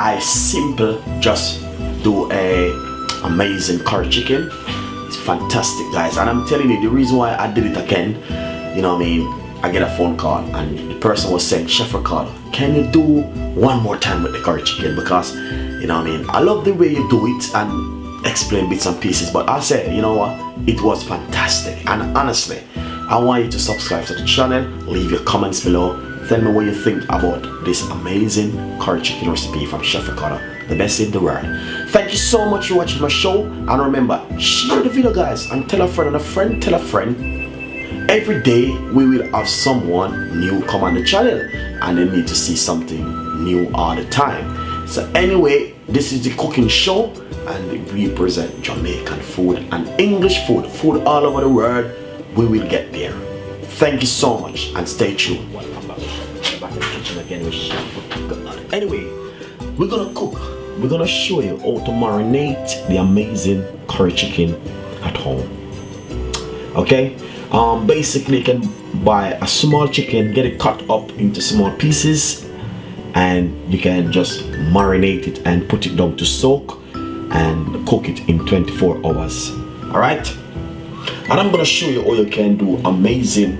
I simple just do a amazing curry chicken. It's fantastic, guys, and I'm telling you, the reason why I did it again, you know what I mean, I get a phone call and the person was saying, Chef Ricardo, can you do one more time with the curry chicken? Because, you know what I mean, I love the way you do it and explain bits and pieces, but I said, you know what, it was fantastic. And honestly, I want you to subscribe to the channel, leave your comments below, tell me what you think about this amazing curry chicken recipe from Chef Ricardo, the best in the world. Thank you so much for watching my show, and remember, share the video, guys, and tell a friend and a friend tell a friend. Every day we will have someone new come on the channel and they need to see something new all the time. So anyway, this is the cooking show and we present Jamaican food and English food all over the world. We will get there. Thank you so much and stay tuned. Back in the kitchen again with Chef Ricardo. Anyway, we're gonna cook. We're gonna show you how to marinate the amazing curry chicken at home. Okay? Basically you can buy a small chicken, get it cut up into small pieces, and you can just marinate it and put it down to soak and cook it in 24 hours. Alright? And I'm gonna show you how you can do amazing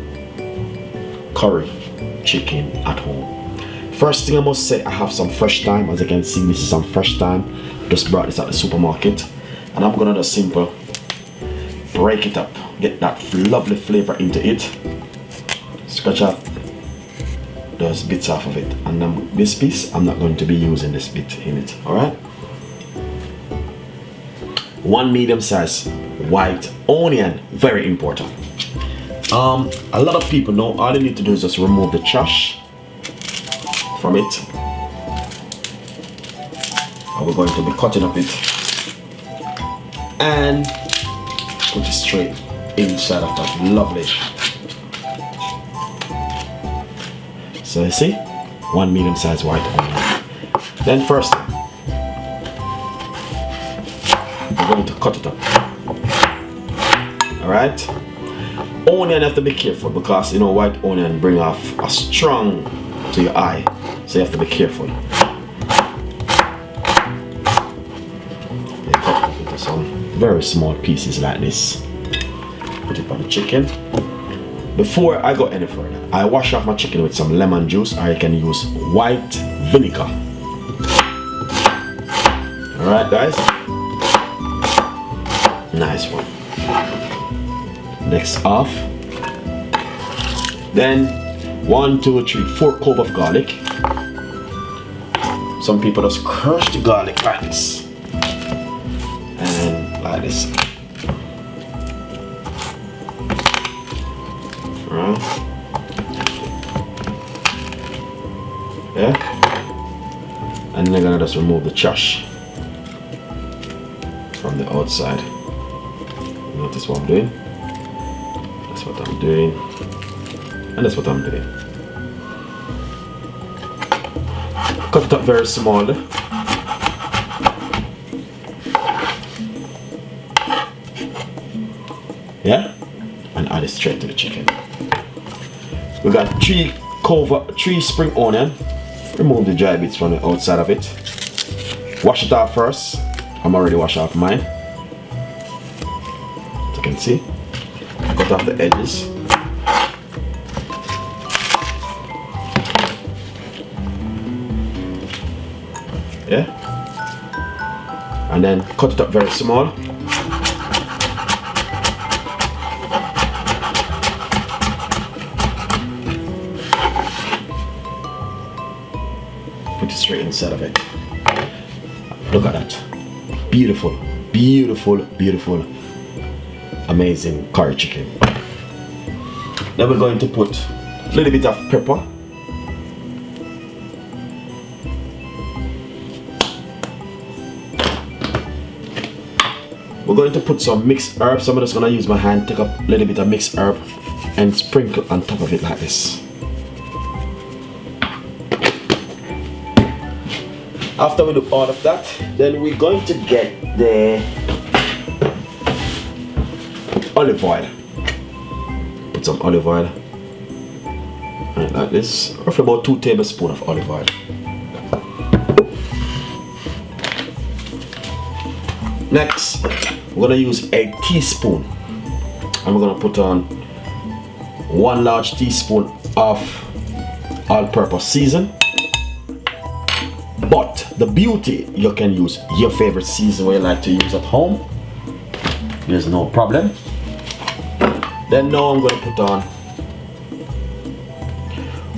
curry chicken at home. First thing I must say, I have some fresh thyme. As you can see, this is some fresh thyme. Just brought this at the supermarket, and I'm gonna just simple break it up, get that lovely flavor into it, scratch out those bits off of it, and then this piece, I'm not going to be using this bit in it. Alright, 1 medium-sized white onion, very important. A lot of people know all you need to do is just remove the trash from it, and we're going to be cutting up it and put it straight inside of that lovely. So you see, 1 medium-sized white onion. Then first, we're going to cut it up. Alright? Onion, you have to be careful because, you know, white onion bring off a strong to your eye. So you have to be careful. You cut it up into some very small pieces like this. Put it on the chicken. Before I go any further, I wash off my chicken with some lemon juice, or you can use white vinegar. Alright, guys. Nice one. Next off. Then 1, 2, 3, 4 cloves of garlic. Some people just crush the garlic like this. And like this. Alright. Yeah. And then I'm gonna just remove the trash from the outside. Notice what I'm doing. That's what I'm doing. And that's what I'm doing. Cut it up very small. Yeah? And add it straight to the chicken. We got 3 spring onion. Remove the dry bits from the outside of it. Wash it off first. I'm already washed off mine. As you can see. Cut off the edges. Yeah? And then cut it up very small. Put it straight inside of it. Look at that. Beautiful, beautiful, beautiful, amazing curry chicken. Then we're going to put a little bit of pepper. We're going to put some mixed herbs. So I'm just going to use my hand, take up a little bit of mixed herb and sprinkle on top of it like this. After we do all of that, then we're going to get the olive oil. Put some olive oil. Right, like this. Roughly about 2 tablespoons of olive oil. Next, we're gonna use a teaspoon, and we're gonna put on 1 large teaspoon of all-purpose season. But the beauty, you can use your favorite season where you like to use at home. There's no problem. Then now I'm going to put on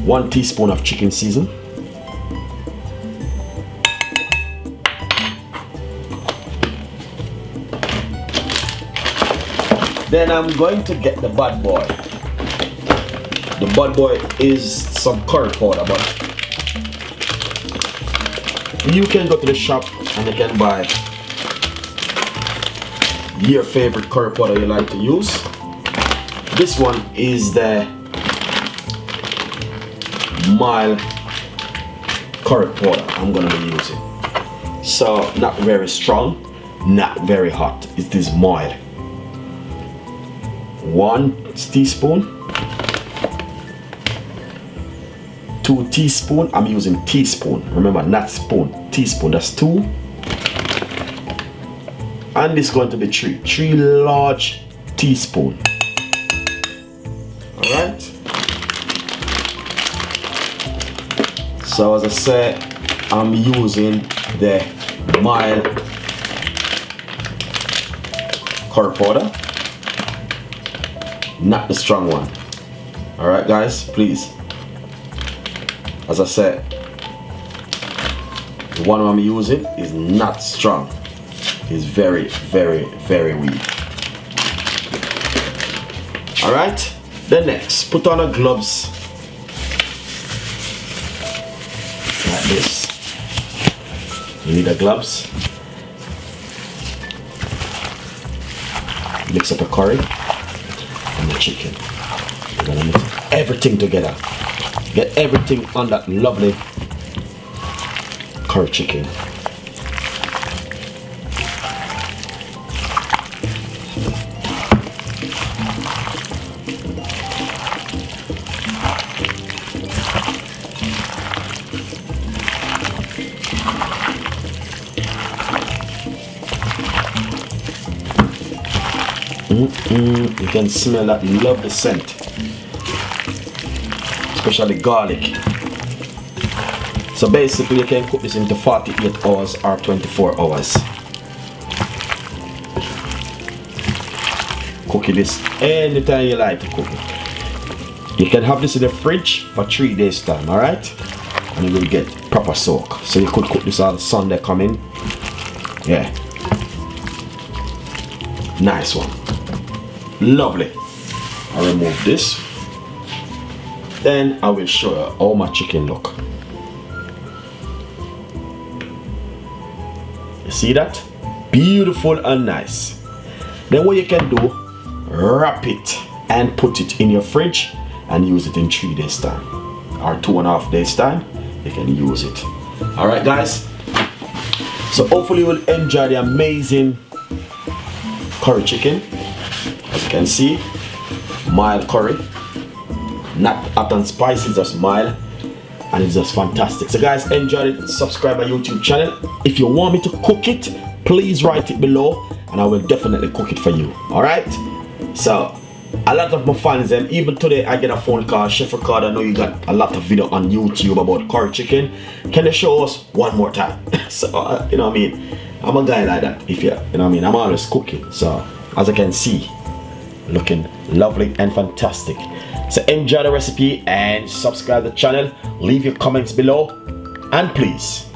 1 teaspoon of chicken season. Then I'm going to get the bad boy. The bad boy is some curry powder, but you can go to the shop and you can buy your favorite curry powder you like to use. This one is the mild curry powder I'm gonna be using. So not very strong, not very hot. It is mild. 1 teaspoon. 2 teaspoon. I'm using teaspoon. Remember, not spoon. Teaspoon. That's 2. And it's going to be 3. 3 large teaspoon. All right. So as I said, I'm using the mild curry powder, not the strong one. All right, guys, please. As I said, the one I'm using is not strong. It's very, very, very weak. All right. Then next, put on the gloves like this. You need the gloves. Mix up the curry and the chicken. You're gonna mix everything together. Get everything on that lovely curry chicken. You can smell that lovely scent, especially garlic. So basically you can cook this into 48 hours or 24 hours. Cooking this anytime you like to cook it. You can have this in the fridge for 3 days time, alright? And you will get proper soak. So you could cook this on Sunday coming. Yeah. Nice one. Lovely. I remove this. Then I will show you how my chicken look. You see that? Beautiful and nice. Then what you can do, wrap it and put it in your fridge and use it in 3 days time or 2.5 days time. You can use it. Alright guys, so hopefully you will enjoy the amazing curry chicken. As you can see, mild curry, not hot and spicy, just mild, and it's just fantastic. So guys, enjoy it. Subscribe my YouTube channel. If you want me to cook it, please write it below and I will definitely cook it for you. Alright, so a lot of my fans, even today I get a phone call, Chef Ricardo, I know you got a lot of video on YouTube about curry chicken. Can you show us one more time? So you know what I mean, I'm a guy like that. If you know what I mean, I'm always cooking. So as I can see, looking lovely and fantastic. So enjoy the recipe and subscribe to the channel. Leave your comments below, and please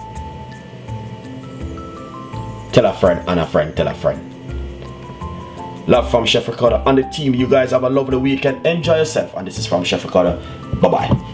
tell a friend and a friend tell a friend. Love from Chef Ricardo and the team. You guys have a lovely weekend. Enjoy yourself. And this is from Chef Ricardo. Bye bye.